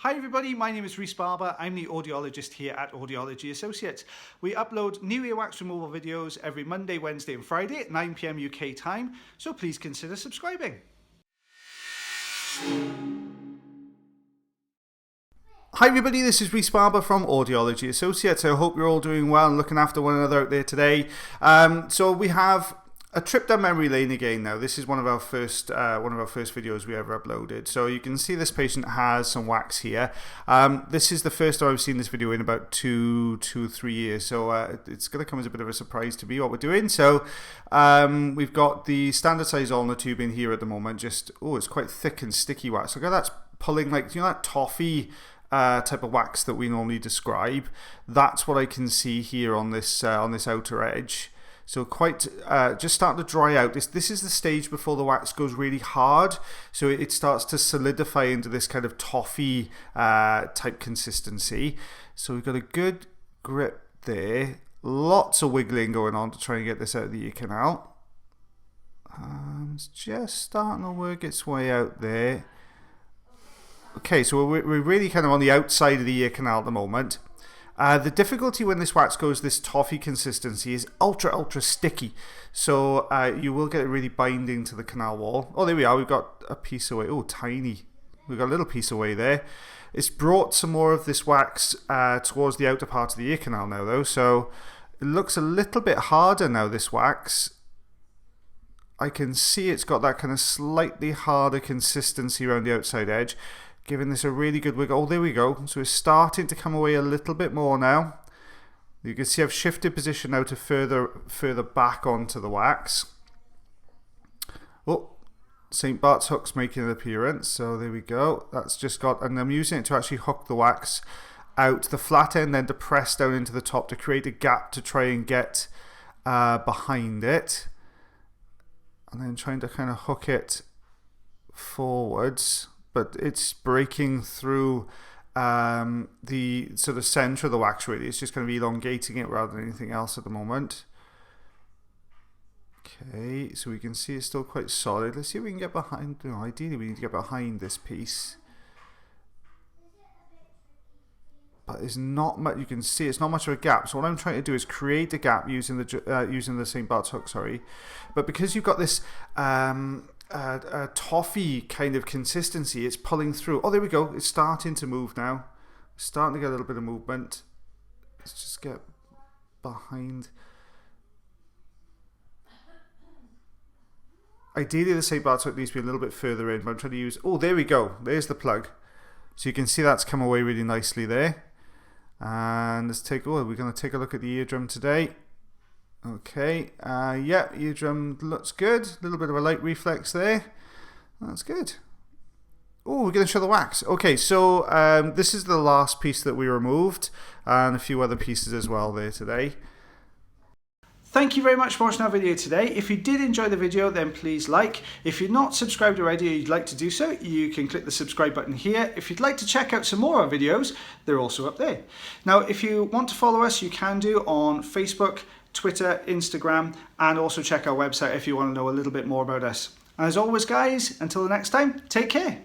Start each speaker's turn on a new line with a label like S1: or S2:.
S1: Hi everybody, my name is Rhys Barber. I'm the audiologist here at Audiology Associates. We upload new earwax removal videos every Monday, Wednesday and Friday at 9 PM UK time, so please consider subscribing. Hi everybody, this is Rhys Barber from Audiology Associates. I hope you're all doing well and looking after one another out there today. So we have a trip down memory lane again now. This is one of our first videos we ever uploaded. So you can see this patient has some wax here. This is the first time I've seen this video in about two, 3 years. So it's going to come as a bit of a surprise to me what we're doing. So we've got the standard size ulnar tube in here at the moment. Just, oh, it's quite thick and sticky wax. Look at that's pulling, like, you know, that toffee type of wax that we normally describe. That's what I can see here on this outer edge. So quite just starting to dry out. This is the stage before the wax goes really hard, so it starts to solidify into this kind of toffee type consistency. So we've got a good grip there, lots of wiggling going on to try and get this out of the ear canal. It's just starting to work its way out there. Okay, so we're really kind of on the outside of the ear canal at the moment. The difficulty when this wax goes this toffee consistency is ultra sticky, so you will get it really binding to the canal wall. Oh, there we are, we've got a piece away. Oh, tiny. We've got a little piece away there. It's brought some more of this wax towards the outer part of the ear canal now though, so it looks a little bit harder now, this wax. I can see it's got that kind of slightly harder consistency around the outside edge, giving this a really good wiggle. Oh, there we go. So it's starting to come away a little bit more now. You can see I've shifted position now to further back onto the wax. Oh, St. Bart's hook's making an appearance. So there we go. That's just got, and I'm using it to actually hook the wax out the flat end, then to press down into the top to create a gap to try and get behind it. And then trying to kind of hook it forwards. But it's breaking through the sort of center of the wax really. It's just going to be elongating it rather than anything else at the moment. Okay, so we can see it's still quite solid. Let's see if we can get behind. No, ideally we need to get behind this piece. But there's not much, you can see it's not much of a gap. So what I'm trying to do is create a gap using the St. Bart's hook, sorry. But because you've got this a toffee kind of consistency, it's pulling through. Oh, there we go. It's starting to move now. Starting to get a little bit of movement. Let's just get behind. Ideally, the St. Bart's hook needs to be a little bit further in, but I'm trying to use. Oh, there we go. There's the plug. So you can see that's come away really nicely there. And let's take. Oh, we're going to take a look at the eardrum today. Okay, yeah, eardrum looks good. A little bit of a light reflex there. That's good. Oh, we're going to show the wax. Okay, so this is the last piece that we removed, and a few other pieces as well there today. Thank you very much for watching our video today. If you did enjoy the video, then please like. If you're not subscribed already or you'd like to do so, you can click the subscribe button here. If you'd like to check out some more of our videos, they're also up there. Now, if you want to follow us, you can do on Facebook, Twitter, Instagram, and also check our website if you want to know a little bit more about us. And as always, guys, until the next time, take care.